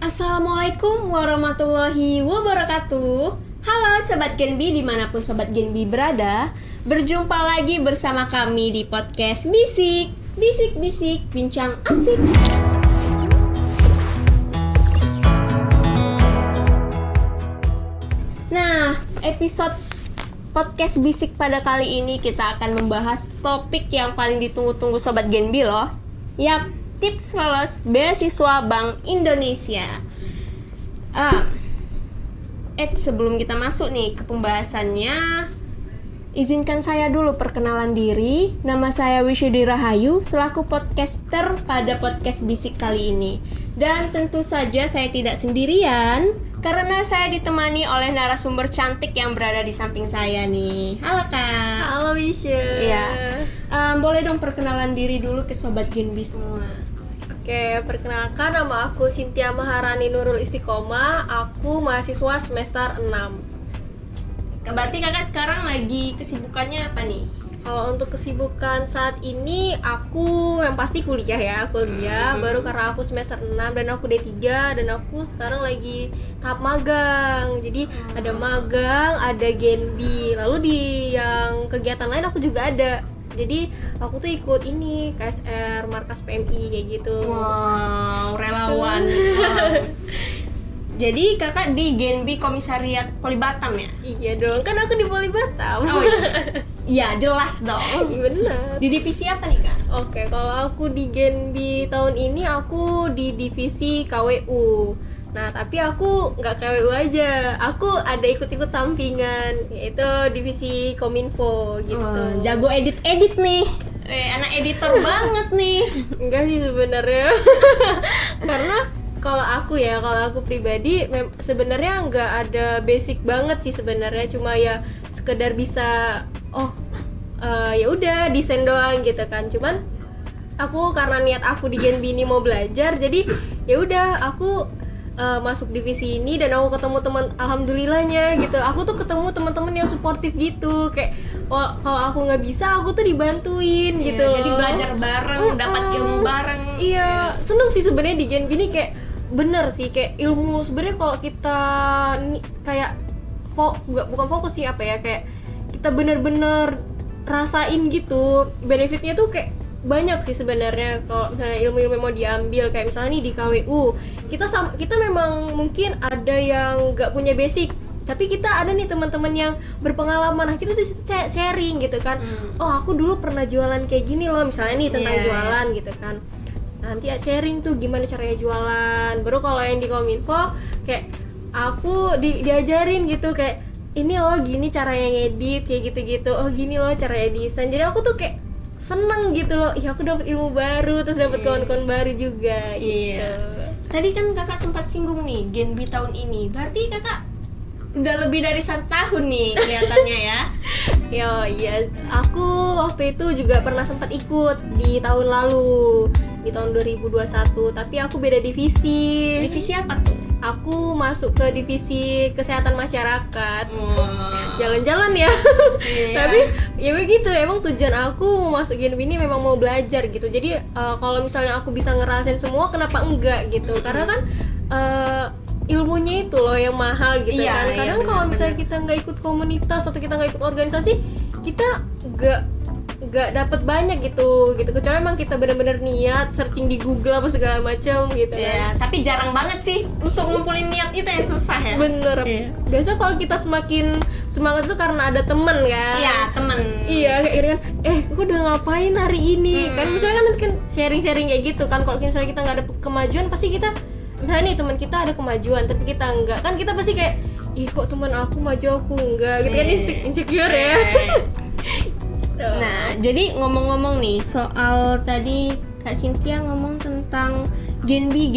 Assalamualaikum warahmatullahi wabarakatuh. Halo Sobat Genbi dimanapun Sobat Genbi berada. Berjumpa lagi bersama kami di podcast Bisik. Bisik-bisik bincang asik. Nah, episode podcast Bisik pada kali ini kita akan membahas topik yang paling ditunggu-tunggu Sobat Genbi loh. Yap, tips lolos beasiswa Bank Indonesia. Sebelum kita masuk nih ke pembahasannya, izinkan saya dulu perkenalan diri. Nama saya Wisyudi Rahayu selaku podcaster pada podcast Bisik kali ini. Dan tentu saja saya tidak sendirian karena saya ditemani oleh narasumber cantik yang berada di samping saya nih. Halo Kak. Halo Wisya. Iya. Boleh dong perkenalan diri dulu ke Sobat Genbi semua. Oke, perkenalkan nama aku Cynthia Maharani Nurul Istiqomah. Aku mahasiswa semester 6. Berarti kakak sekarang lagi kesibukannya apa nih? Kalau untuk kesibukan saat ini aku yang pasti kuliah ya, baru karena aku semester 6 dan aku D3 dan aku sekarang lagi tahap magang. Jadi ada magang, ada Genbi. Lalu di yang kegiatan lain aku juga ada. Jadi aku tuh ikut ini KSR Markas PMI kayak gitu. Wow, relawan. Wow. Jadi kakak di Genbi Komisariat Poli Batam ya? Iya dong, kan aku di Poli Batam. Oh iya. Iya, jelas dong. Iya benar. Di divisi apa nih kak? Oke, kalau aku di Genbi tahun ini aku di divisi KWU. Nah, tapi aku nggak KWU aja, aku ada ikut-ikut sampingan, yaitu divisi Kominfo gitu. Jago edit nih, anak editor banget nih. Enggak sih sebenarnya, karena kalau aku pribadi sebenarnya nggak ada basic banget sih sebenarnya, cuma ya sekedar bisa ya udah desain doang gitu kan. Cuman aku karena niat aku di Genbi ini mau belajar, jadi ya udah aku masuk divisi ini dan aku ketemu teman, alhamdulillahnya gitu. Aku tuh ketemu teman-teman yang suportif gitu, kayak kalau aku nggak bisa aku tuh dibantuin gitu loh. Jadi belajar bareng, dapat ilmu bareng. Iya, seneng sih sebenarnya di Genbi ini, kayak bener sih, kayak ilmu sebenarnya kalau kita kayak bukan fokus sih apa ya, kayak kita bener-bener rasain gitu benefitnya tuh kayak banyak sih sebenarnya. Kalau misalnya ilmu-ilmu yang mau diambil, kayak misalnya nih di KWU kita memang mungkin ada yang nggak punya basic, tapi kita ada nih teman-teman yang berpengalaman. Nah, kita di situ sharing gitu kan. Oh, aku dulu pernah jualan kayak gini loh, misalnya nih tentang jualan gitu kan. Nanti sharing tuh gimana caranya jualan. Baru kalau yang di Kominfo kayak aku diajarin gitu, kayak ini loh gini caranya ngedit kayak gitu-gitu. Oh, gini loh caranya desain. Jadi aku tuh kayak seneng gitu loh. Iya, aku dapat ilmu baru, terus dapat kawan-kawan baru juga gitu. Tadi kan kakak sempat singgung nih Genbi tahun ini. Berarti kakak udah lebih dari 1 tahun nih kelihatannya ya. Iya, aku waktu itu juga pernah sempat ikut di tahun lalu, di tahun 2021, tapi aku beda divisi. Divisi apa tuh? Aku masuk ke divisi kesehatan masyarakat. Jalan-jalan ya. Tapi ya begitu, emang tujuan aku mau masuk Genbi ini memang mau belajar gitu. Jadi kalau misalnya aku bisa ngerasain semua, kenapa enggak gitu. Karena kan ilmunya itu loh yang mahal gitu kan. Kadang kalau misalnya kita nggak ikut komunitas atau kita nggak ikut organisasi, kita nggak dapat banyak gitu. Kecuali emang kita benar-benar niat searching di Google apa segala macam gitu kan. Tapi jarang banget sih untuk ngumpulin niat itu yang susah ya. Bener. Biasa kalau kita semakin semangat itu karena ada temen kan. Iya, temen. Iya, kayak gitu kan. Gue udah ngapain hari ini? Kan misalnya kan sharing-sharing kayak gitu kan. Kalau misalnya kita nggak ada kemajuan, pasti kita, nah nih teman kita ada kemajuan tapi kita enggak, kan kita pasti kayak, ih kok teman aku maju aku enggak gitu kan, insecure ya. Nah, jadi ngomong-ngomong nih soal tadi Kak Cynthia ngomong tentang Genbi.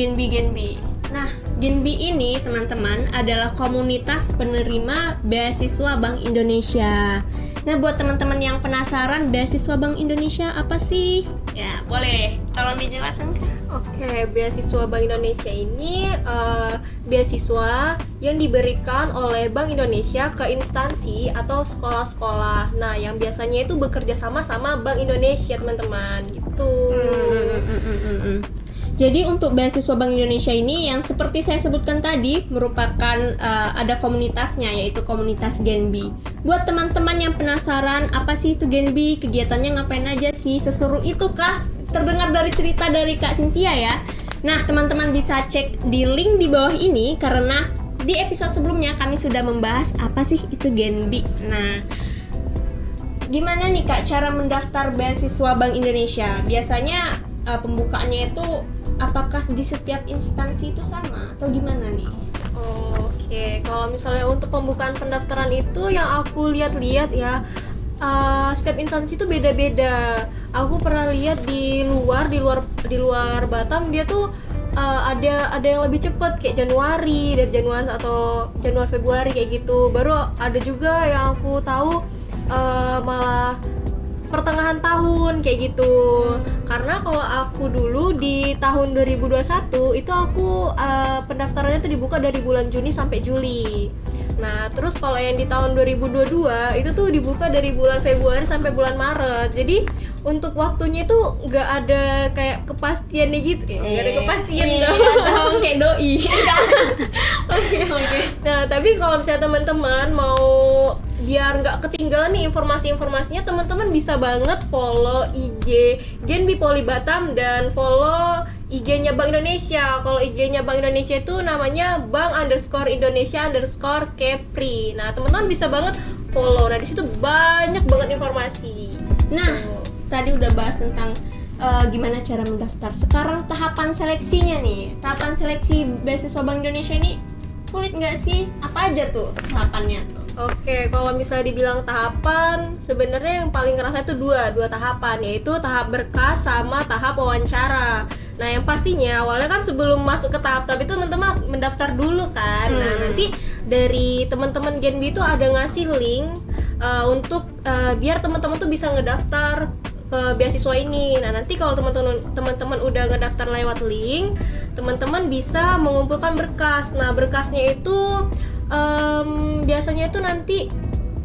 Nah, Genbi ini teman-teman adalah komunitas penerima beasiswa Bank Indonesia. Nah, buat teman-teman yang penasaran beasiswa Bank Indonesia apa sih? Ya, boleh tolong dijelasin. Oke, beasiswa Bank Indonesia ini beasiswa yang diberikan oleh Bank Indonesia ke instansi atau sekolah-sekolah. Nah, yang biasanya itu bekerja sama Bank Indonesia, teman-teman, gitu. Jadi untuk beasiswa Bank Indonesia ini yang seperti saya sebutkan tadi merupakan ada komunitasnya, yaitu komunitas Genbi. Buat teman-teman yang penasaran apa sih itu Genbi, kegiatannya ngapain aja sih, seseru itu kah? Terdengar dari cerita dari Kak Cynthia ya. Nah, teman-teman bisa cek di link di bawah ini karena di episode sebelumnya kami sudah membahas apa sih itu Genbi. Nah, gimana nih Kak cara mendaftar beasiswa Bank Indonesia? Biasanya pembukaannya itu apakah di setiap instansi itu sama atau gimana nih? Oke, kalau misalnya untuk pembukaan pendaftaran itu yang aku lihat-lihat ya, setiap instansi itu beda-beda. Aku pernah lihat di luar Batam dia tuh ada yang lebih cepet kayak dari Januari atau Januari Februari kayak gitu. Baru ada juga yang aku tahu malah pertengahan tahun kayak gitu. Karena kalau aku dulu di tahun 2021 itu aku pendaftarannya tuh dibuka dari bulan Juni sampai Juli. Nah, terus kalau yang di tahun 2022 itu tuh dibuka dari bulan Februari sampai bulan Maret. Jadi untuk waktunya itu nggak ada kayak kepastiannya gitu, nggak ada kepastian dong. Kayak doi. Oke. Nah, tapi kalau misalnya teman-teman mau biar nggak ketinggalan nih informasi-informasinya, teman-teman bisa banget follow IG Genbi Poli Batam dan follow IG-nya Bank Indonesia. Kalau IG-nya Bank Indonesia itu namanya bank_indonesia_kepri. Nah, teman-teman bisa banget follow. Nah, di situ banyak banget informasi. Nah, tadi udah bahas tentang gimana cara mendaftar. Sekarang tahapan seleksinya nih. Tahapan seleksi beasiswa Bank Indonesia ini sulit nggak sih? Apa aja tuh tahapannya tuh? Oke, kalau misalnya dibilang tahapan, sebenarnya yang paling kerasa itu dua tahapan, yaitu tahap berkas sama tahap wawancara. Nah, yang pastinya awalnya kan sebelum masuk ke tahap itu teman-teman harus mendaftar dulu kan. Nah, nanti dari teman-teman Genbi itu ada ngasih link untuk biar teman-teman tuh bisa ngedaftar ke beasiswa ini. Nah, nanti kalau teman-teman udah ngedaftar lewat link, teman-teman bisa mengumpulkan berkas. Nah, berkasnya itu biasanya itu nanti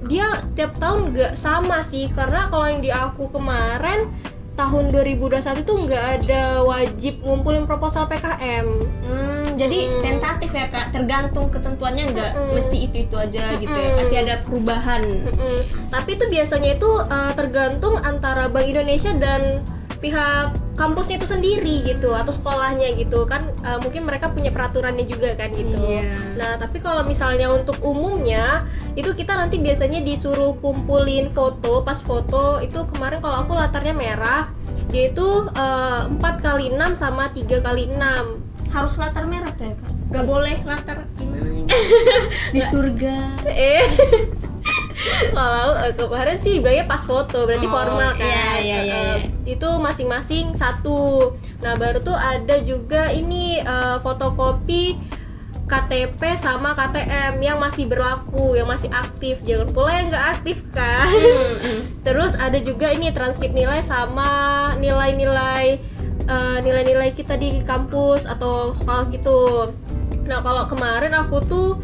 dia setiap tahun nggak sama sih, karena kalau yang di aku kemarin tahun 2021 itu nggak ada wajib ngumpulin proposal PKM. Jadi tentatif ya Kak, tergantung ketentuannya, nggak mesti itu aja gitu ya, pasti ada perubahan. Tapi itu biasanya itu tergantung antara Bank Indonesia dan pihak kampusnya itu sendiri gitu, atau sekolahnya gitu kan, mungkin mereka punya peraturannya juga kan gitu. Nah, tapi kalau misalnya untuk umumnya itu kita nanti biasanya disuruh kumpulin foto. Pas foto itu kemarin kalau aku latarnya merah, dia itu 4x6 sama 3x6. Harus latar merah tuh ya Kak? Gak boleh latar gimana gitu? Di surga. Kalau kemarin sih bilangnya pas foto, berarti formal kan. Iya. Itu masing-masing satu. Nah, baru tuh ada juga ini fotokopi KTP sama KTM yang masih berlaku, yang masih aktif. Jangan pula yang nggak aktif kan. Terus ada juga ini transkrip nilai sama nilai-nilai kita di kampus atau sekolah gitu. Nah, kalau kemarin aku tuh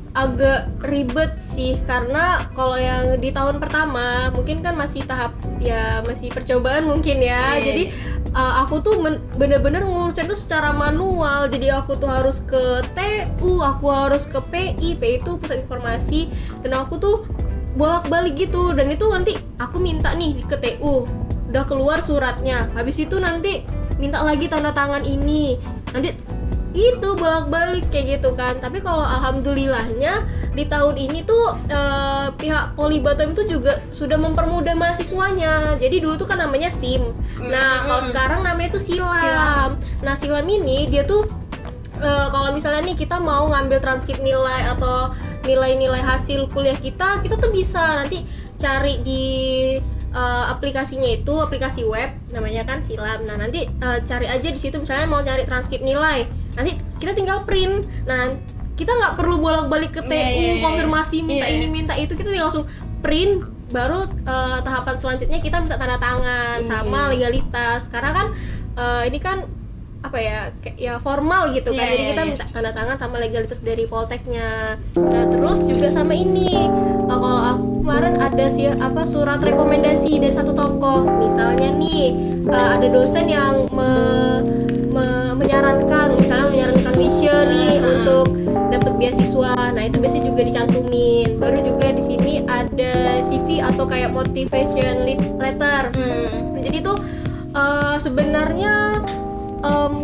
agak ribet sih, karena kalau yang di tahun pertama mungkin kan masih tahap ya masih percobaan mungkin ya. Jadi aku tuh bener-bener ngurusin tuh secara manual. Jadi aku tuh harus ke TU, aku harus ke PI itu pusat informasi, dan aku tuh bolak-balik gitu. Dan itu nanti aku minta nih ke TU, udah keluar suratnya, habis itu nanti minta lagi tanda tangan ini, nanti itu bolak-balik kayak gitu kan. Tapi kalau alhamdulillahnya di tahun ini tuh pihak Poli Batam itu juga sudah mempermudah mahasiswanya. Jadi dulu tuh kan namanya SIM. Nah, kalau sekarang namanya tuh Silam. Nah, Silam ini dia tuh kalau misalnya nih kita mau ngambil transkrip nilai atau nilai-nilai hasil kuliah kita tuh bisa nanti cari di aplikasinya, itu aplikasi web namanya kan Silam. Nah, nanti cari aja di situ, misalnya mau cari transkrip nilai, nanti kita tinggal print. Nah, kita nggak perlu bolak-balik ke TU konfirmasi minta ini minta itu, kita tinggal langsung print. Baru tahapan selanjutnya kita minta tanda tangan sama legalitas, karena kan ini kan apa ya formal gitu kan. Jadi kita minta tanda tangan sama legalitas dari Polteknya. Nah, terus juga sama ini kalau aku kemarin ada surat rekomendasi dari satu tokoh. Misalnya nih ada dosen yang menyarankan Wisha nih untuk dapat beasiswa. Nah itu biasanya juga dicantumin. Baru juga di sini ada CV atau kayak motivation letter. Nah, jadi tuh sebenarnya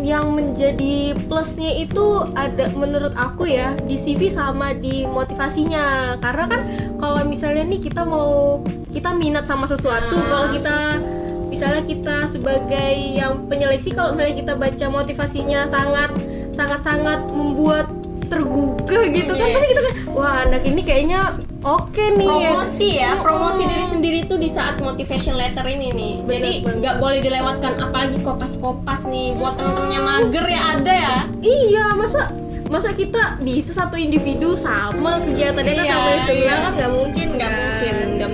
yang menjadi plusnya itu ada menurut aku ya di CV sama di motivasinya. Karena kan kalau misalnya nih kita minat sama sesuatu, kalau kita misalnya kita sebagai yang penyeleksi, kalau misalnya kita baca motivasinya sangat membuat tergugah gitu kan, pasti kita kan wah anak ini kayaknya oke nih. Promosi diri sendiri tuh di saat motivation letter ini nih. Jadi nggak boleh dilewatkan, apalagi kopas nih buat temen-temennya mager ya ada ya. Iya, masa kita bisa satu individu sama kegiatannya kan sama yang sebelah kan nggak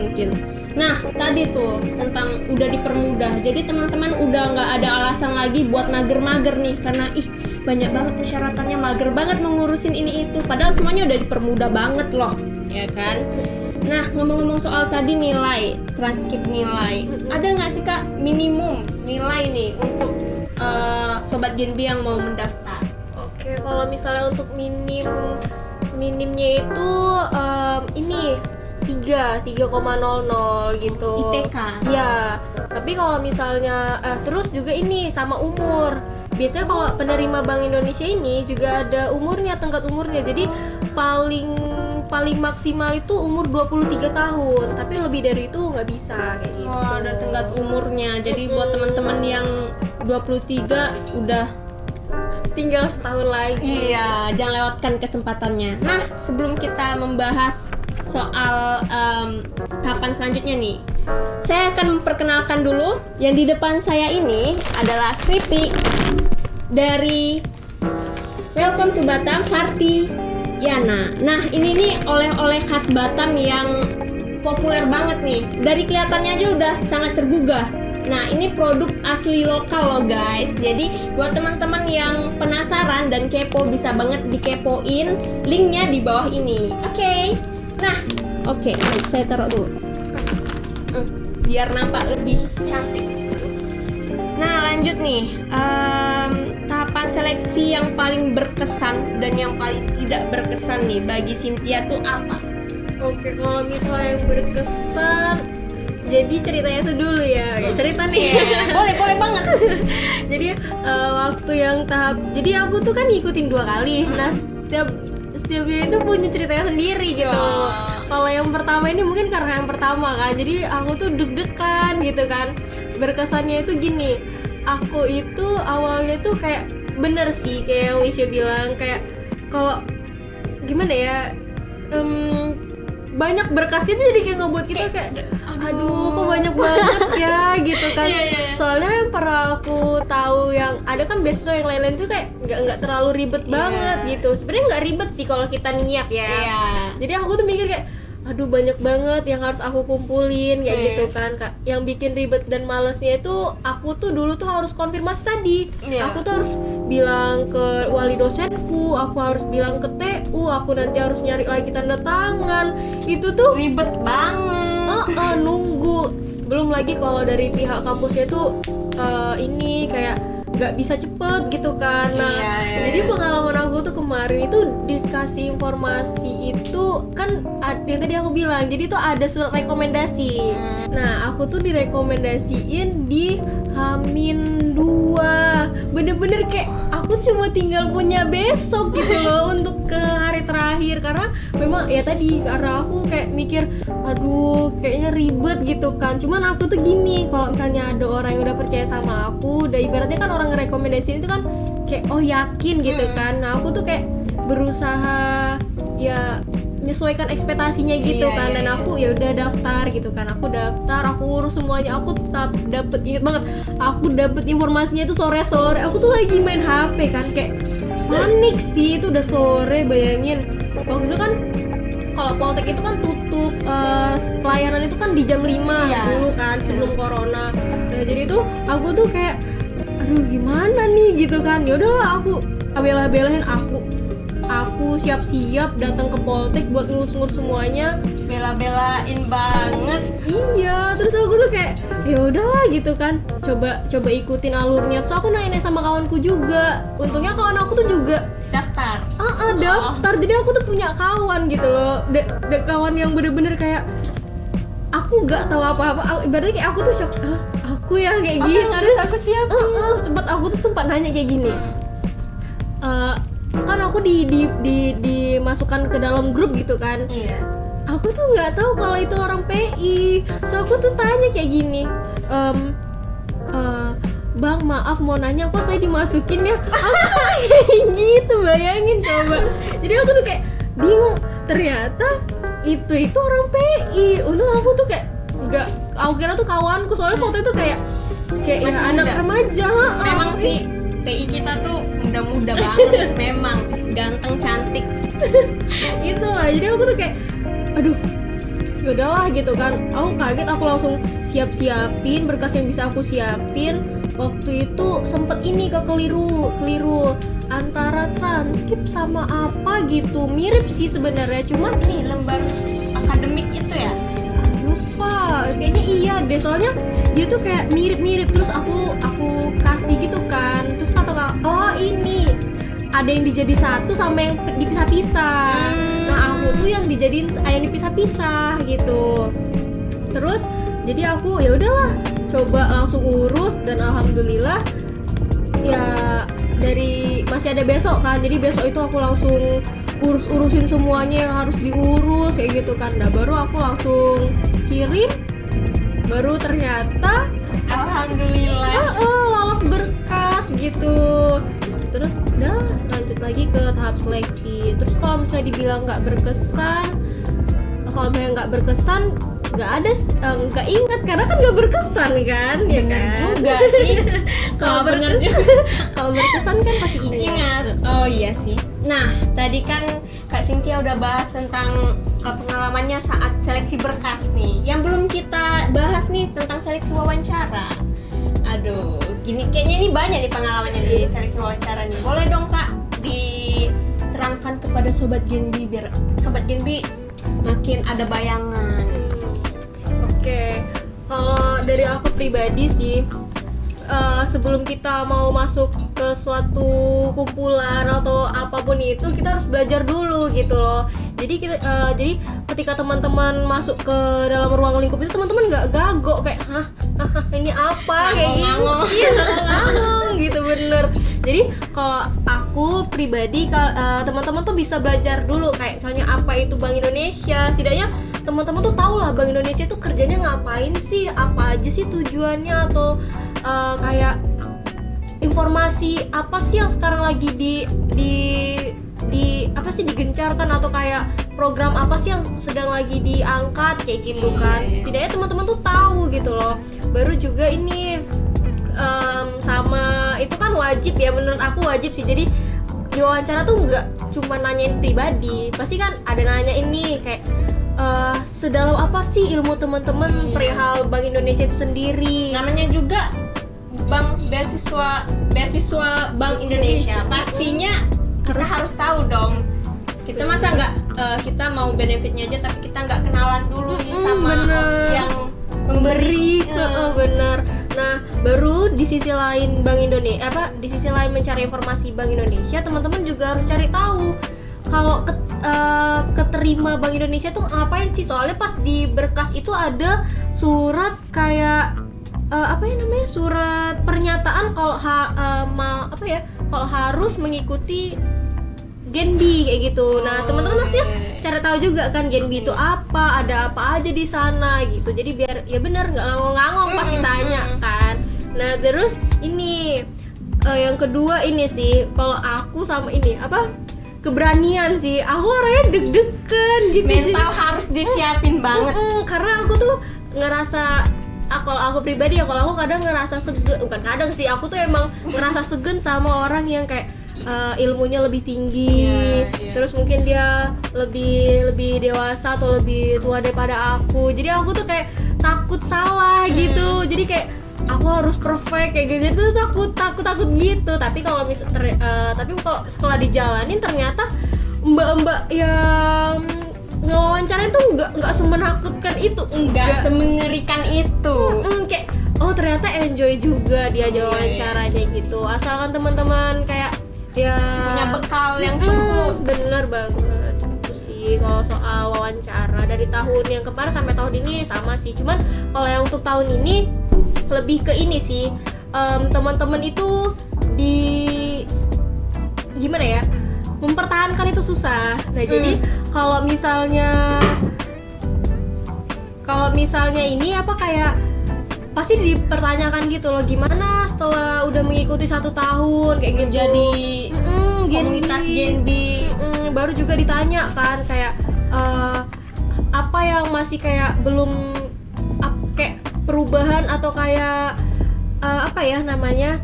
mungkin. Nah tadi tuh tentang udah dipermudah, jadi teman-teman udah nggak ada alasan lagi buat mager-mager nih, karena banyak banget persyaratannya, mager banget mengurusin ini itu, padahal semuanya udah dipermudah banget loh, ya kan? Nah ngomong-ngomong soal tadi nilai, transkrip nilai, ada nggak sih Kak minimum nilai nih untuk sobat Genbi yang mau mendaftar? Oke, kalau misalnya untuk minimnya itu ini 3,00 gitu. ITK. Iya. Tapi kalau misalnya terus juga ini sama umur. Biasanya kalau penerima Bank Indonesia ini juga ada umurnya, tenggat umurnya. Jadi paling maksimal itu umur 23 tahun. Tapi lebih dari itu nggak bisa kayak gitu. Oh, ada tenggat umurnya. Jadi buat teman-teman yang 23 udah tinggal setahun lagi. Iya, jangan lewatkan kesempatannya. Nah, sebelum kita membahas soal tahapan selanjutnya nih, saya akan memperkenalkan dulu. Yang di depan saya ini adalah Kripi dari Welcome to Batam, Farti Yana. Nah, ini nih oleh-oleh khas Batam yang populer banget nih. Dari kelihatannya aja udah sangat tergugah. Nah, ini produk asli lokal loh guys. Jadi buat teman-teman yang penasaran dan kepo, bisa banget dikepoin, linknya di bawah ini. Oke. Nah, oke, saya taruh dulu biar nampak lebih cantik. Nah, lanjut nih, tahapan seleksi yang paling berkesan dan yang paling tidak berkesan nih bagi Cynthia tuh apa? Oke, kalau misalnya yang berkesan, jadi ceritanya tuh dulu ya, cerita nih. Boleh banget. Jadi waktu yang jadi aku tuh kan ngikutin 2 kali. Nah, setiap dia itu punya ceritanya sendiri gitu. Kalau yang pertama ini mungkin karena yang pertama kan, jadi aku tuh deg-degan gitu kan. Berkesannya itu gini, aku itu awalnya tuh kayak bener sih kayak yang Wisha bilang, kayak kalau gimana ya, banyak berkasnya tuh jadi kayak ngebuat kita kayak aduh kok banyak banget ya gitu kan. Soalnya yang pernah aku tahu yang ada kan beasiswa yang lain-lain tuh kayak nggak terlalu ribet banget gitu. Sebenarnya nggak ribet sih kalau kita niat ya. Jadi aku tuh mikir kayak aduh banyak banget yang harus aku kumpulin kayak gitu kan Kak. Yang bikin ribet dan malesnya itu aku tuh dulu tuh harus konfirmasi tadi. Aku tuh harus bilang ke wali dosenku, aku harus bilang ke TU, aku nanti harus nyari lagi tanda tangan. Itu tuh Ribet banget. Nunggu. Belum lagi kalau dari pihak kampusnya tuh ini kayak nggak bisa cepet gitu kan. Nah, jadi pengalaman aku tuh kemarin itu dikasih informasi itu kan yang tadi aku bilang, jadi tuh ada surat rekomendasi. Nah, aku tuh direkomendasiin di H-2. Bener-bener kayak aku cuma tinggal punya besok gitu loh untuk ke hari terakhir. Karena memang ya tadi, karena aku kayak mikir aduh kayaknya ribet gitu kan. Cuman aku tuh gini, kalau misalnya ada orang yang udah percaya sama aku, udah ibaratnya kan orang ngerekomendasiin itu kan kayak oh yakin gitu kan. Nah, aku tuh kayak berusaha ya menyesuaikan ekspektasinya gitu kan. Dan aku ya udah daftar gitu kan. Aku daftar, aku urus semuanya. Aku dapet, inget banget, aku dapet informasinya itu sore-sore. Aku tuh lagi main HP kan, kayak panik sih. Itu udah sore, bayangin. Waktu itu kan kalau Poltek itu kan tutup pelayanan itu kan di jam 5 dulu kan, sebelum corona. Nah, jadi tuh aku tuh kayak aduh gimana nih gitu kan. Ya udahlah, aku bela-belain, aku siap-siap datang ke Poltek buat ngurus-ngurus semuanya. Bela-belain banget. Iya, terus aku tuh kayak ya udahlah gitu kan, coba ikutin alurnya. Terus aku nanya sama kawanku juga. Untungnya kawan aku tuh juga Daftar. daftar. Jadi aku tuh punya kawan gitu loh. Kawan yang bener-bener kayak aku nggak tahu apa-apa. Ibaratnya kayak aku tuh shock. Aku ya kayak Apa gitu. yang harus aku siapin? Aku tuh sempat nanya kayak gini. Kan aku dimasukkan ke dalam grup gitu kan. Iya. Aku tuh nggak tahu kalau itu orang PI, so aku tuh tanya kayak gini, Bang maaf mau nanya kok saya dimasukin ya. Aku kayak gitu, bayangin coba. Jadi aku tuh kayak bingung, ternyata itu orang PI. Untung aku tuh kayak nggak, aku kira tuh kawanku, soalnya foto itu kayak ya anak muda. Remaja. Memang sih TI kita tuh muda-muda banget. Memang ganteng cantik. Itu lah, jadi aku tuh kayak aduh yaudahlah gitu kan. Aku kaget, aku langsung siapin berkas yang bisa aku siapin. Waktu itu sempet ini keliru antara transkrip sama apa gitu, mirip sih sebenarnya, cuma Ini lembar akademik itu ya. lupa kayaknya iya deh, soalnya dia tuh kayak mirip-mirip. Terus aku kasih gitu kan, terus kata oh ini ada yang dijadi satu sama yang dipisah-pisah. Nah aku tuh yang dijadiin yang dipisah-pisah gitu. Terus jadi aku ya udahlah coba langsung urus, dan alhamdulillah ya dari masih ada besok kan. Jadi besok itu aku langsung urusin semuanya yang harus diurus kayak gitu kan. Nah baru aku langsung kirim, baru ternyata Alhamdulillah. lolos berkas gitu. Terus udah lanjut lagi ke tahap seleksi. Terus kalau misalnya dibilang nggak berkesan, kalau misalnya nggak berkesan nggak ada, nggak ingat karena kan nggak berkesan kan. Ya Bener kan? juga sih. Kalau bener juga. Kalau berkesan kan pasti Ingat. Oh iya sih. Nah, tadi kan Kak Cynthia udah bahas tentang pengalamannya saat seleksi berkas nih. Yang belum kita bahas nih tentang seleksi wawancara. Aduh, gini kayaknya ini banyak nih pengalamannya di seleksi wawancara nih. Boleh dong Kak diterangkan kepada Sobat Genbi biar Sobat Genbi makin ada bayangan. Oke. Kalau dari aku pribadi sih, sebelum kita mau masuk ke suatu kumpulan atau apapun itu, kita harus belajar dulu gitu loh. Jadi ketika teman-teman masuk ke dalam ruang lingkup itu, teman-teman nggak gagok kayak ini apa kayak gitu. Iya, ngangong gitu, bener. Jadi kalau aku pribadi, teman-teman tuh bisa belajar dulu kayak misalnya apa itu Bank Indonesia. Setidaknya teman-teman tuh tahu lah Bank Indonesia tuh kerjanya ngapain sih, apa aja sih tujuannya, atau kayak informasi apa sih yang sekarang lagi di apa sih digencarkan, atau kayak program apa sih yang sedang lagi diangkat kayak gitu kan. Setidaknya teman-teman tuh tahu gitu loh. Baru juga ini sama itu kan wajib ya, menurut aku wajib sih. Jadi di wawancara tuh nggak cuma nanyain pribadi, pasti kan ada nanya ini kayak sedalam apa sih ilmu teman-teman perihal Bank Indonesia itu sendiri. Namanya juga beasiswa Bank Indonesia. Pastinya kita harus tahu dong. Kita masa nggak kita mau benefitnya aja tapi kita nggak kenalan dulu nih sama yang pemberi. Bener. Nah, baru di sisi lain Bank Indonesia di sisi lain mencari informasi Bank Indonesia, teman-teman juga harus cari tahu kalau keterima Bank Indonesia tuh ngapain sih. Soalnya pas di berkas itu ada surat kayak apa ya namanya, surat pernyataan kalau kalau harus mengikuti Genbi kayak gitu. Nah, teman-teman harusnya cari tahu juga kan Genbi itu apa, ada apa aja di sana gitu. Jadi biar ya benar nggak ngangong-ngangong pas ditanya kan. Nah, terus ini yang kedua ini sih, kalau aku sama ini keberanian sih. Aku orangnya deg-degan gitu. Mental harus disiapin banget. Karena aku tuh ngerasa kalau aku pribadi ya, kalau aku kadang ngerasa bukan kadang sih, aku tuh emang ngerasa segen sama orang yang kayak ilmunya lebih tinggi, terus mungkin dia lebih dewasa atau lebih tua daripada aku. Jadi aku tuh kayak takut salah gitu. Jadi kayak aku harus perfect kayak gitu. Terus aku takut gitu. Tapi kalau setelah dijalanin ternyata mbak-mbak yang ngewawancara itu nggak semenakutkan itu, Nggak semengerikan itu. Kayak oh ternyata enjoy juga dia Iya. wawancaranya gitu, asalkan teman-teman kayak ya Punya bekal yang cukup. bener banget itu sih. Kalau soal wawancara dari tahun yang kemarin sampai tahun ini sama sih, cuman kalau yang untuk tahun ini lebih ke ini sih, teman-teman itu di gimana ya, mempertahankan itu susah. Nah jadi kalau misalnya ini apa kayak pasti dipertanyakan gitu loh, gimana setelah udah mengikuti 1 tahun kayak gitu Jadi komunitas Gen B. Gen B. Baru juga ditanya kan kayak apa yang masih kayak belum kayak perubahan atau kayak apa ya namanya,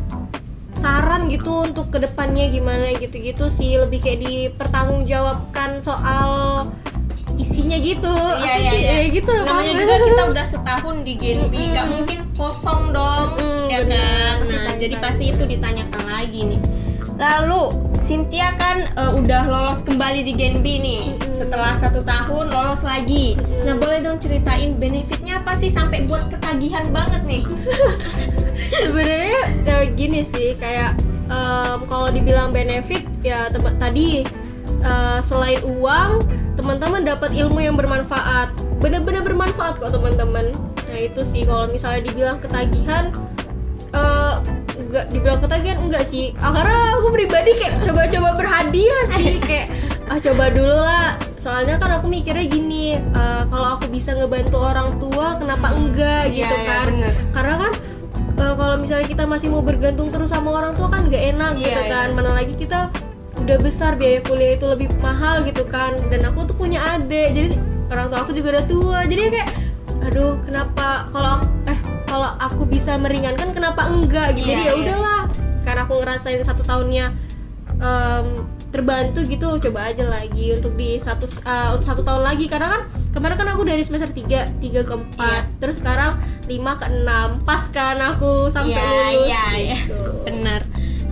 saran gitu untuk kedepannya gimana gitu-gitu sih, lebih kayak dipertanggungjawabkan soal isinya gitu. Apa sih? Iya. Gitu Namanya kan? juga kita udah setahun di Gen B, nggak mungkin kosong dong, ya bener. kan? Pasti Nah, tanya. jadi pasti itu ditanyakan lagi nih. Lalu Cynthia kan udah lolos kembali di Gen B nih, setelah 1 tahun lolos lagi. Nah, boleh dong ceritain benefitnya apa sih sampai buat ketagihan banget nih? Sebenarnya gini sih, kayak kalau dibilang benefit ya tadi selain uang, teman-teman dapat ilmu yang bermanfaat, benar-benar bermanfaat kok teman-teman. Nah itu sih. Kalau misalnya dibilang ketagihan, enggak dibilang ketagihan enggak sih, karena aku pribadi kayak coba-coba berhadiah sih, kayak coba dulu lah. Soalnya kan aku mikirnya gini, kalau aku bisa ngebantu orang tua kenapa enggak gitu Iya, kan. bener. Karena kan kalau misalnya kita masih mau bergantung terus sama orang tua kan nggak enak gitu Iya, kan. Mana lagi kita udah besar, biaya kuliah itu lebih mahal gitu kan. Dan aku tuh punya adik, jadi orang tua aku juga udah tua. Jadi kayak aduh, kenapa kalau aku bisa meringankan kenapa enggak gitu. Iya, Jadi ya iya. udahlah, karena aku ngerasain 1 tahunnya terbantu gitu, coba aja lagi untuk di 1 tahun lagi. Karena kan kemarin kan aku dari semester 3 ke 4, Iya. terus sekarang 5 ke 6, pas kan aku sampai lulus Iya. gitu. Benar.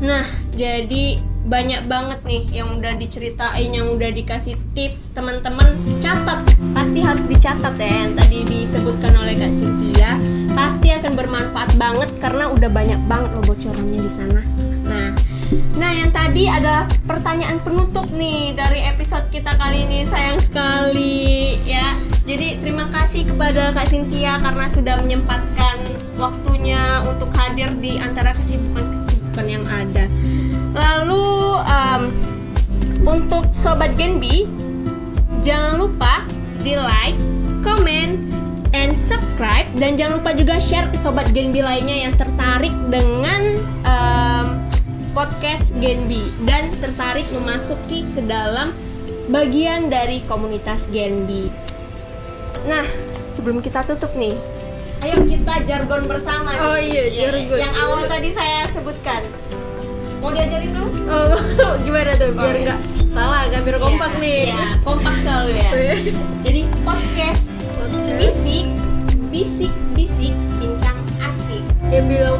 Nah, jadi banyak banget nih yang udah diceritain, yang udah dikasih tips. Teman-teman catat, pasti harus dicatat ya yang tadi disebutkan oleh Kak Cynthia. Pasti akan bermanfaat banget karena udah banyak banget loh bocorannya di sana. Nah, yang tadi adalah pertanyaan penutup nih dari episode kita kali ini. Sayang sekali ya. Jadi terima kasih kepada Kak Cynthia karena sudah menyempatkan waktunya untuk hadir di antara kesibukan-kesibukan yang ada. Lalu untuk Sobat Gen B, jangan lupa di like, comment, and subscribe. Dan jangan lupa juga share ke Sobat Gen B lainnya yang tertarik dengan podcast Gen B dan tertarik memasuki ke dalam bagian dari komunitas Gen B. Nah, sebelum kita tutup nih, ayo kita jargon bersama nih. Oh iya, jargon. Yang awal tadi saya sebutkan. Mau diajarin dulu? Gimana tuh biar iya. nggak salah kan, biar kompak Iya, nih. iya, kompak selalu ya. Jadi podcast bisik, bincang asik. Yang bilang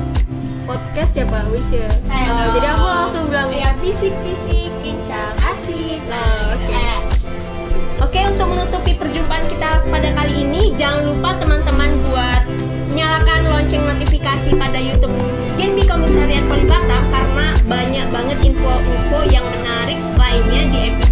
podcast siapa? Wis ya. Saya dong. Jadi aku langsung bilang ya bisik, bincang asik. oke. Oke, untuk menutupi perjumpaan kita pada kali ini, jangan lupa teman-teman buat nyalakan lonceng notifikasi pada YouTube Gen B Komisariat Poli Batam karena banyak banget info-info yang menarik lainnya di episode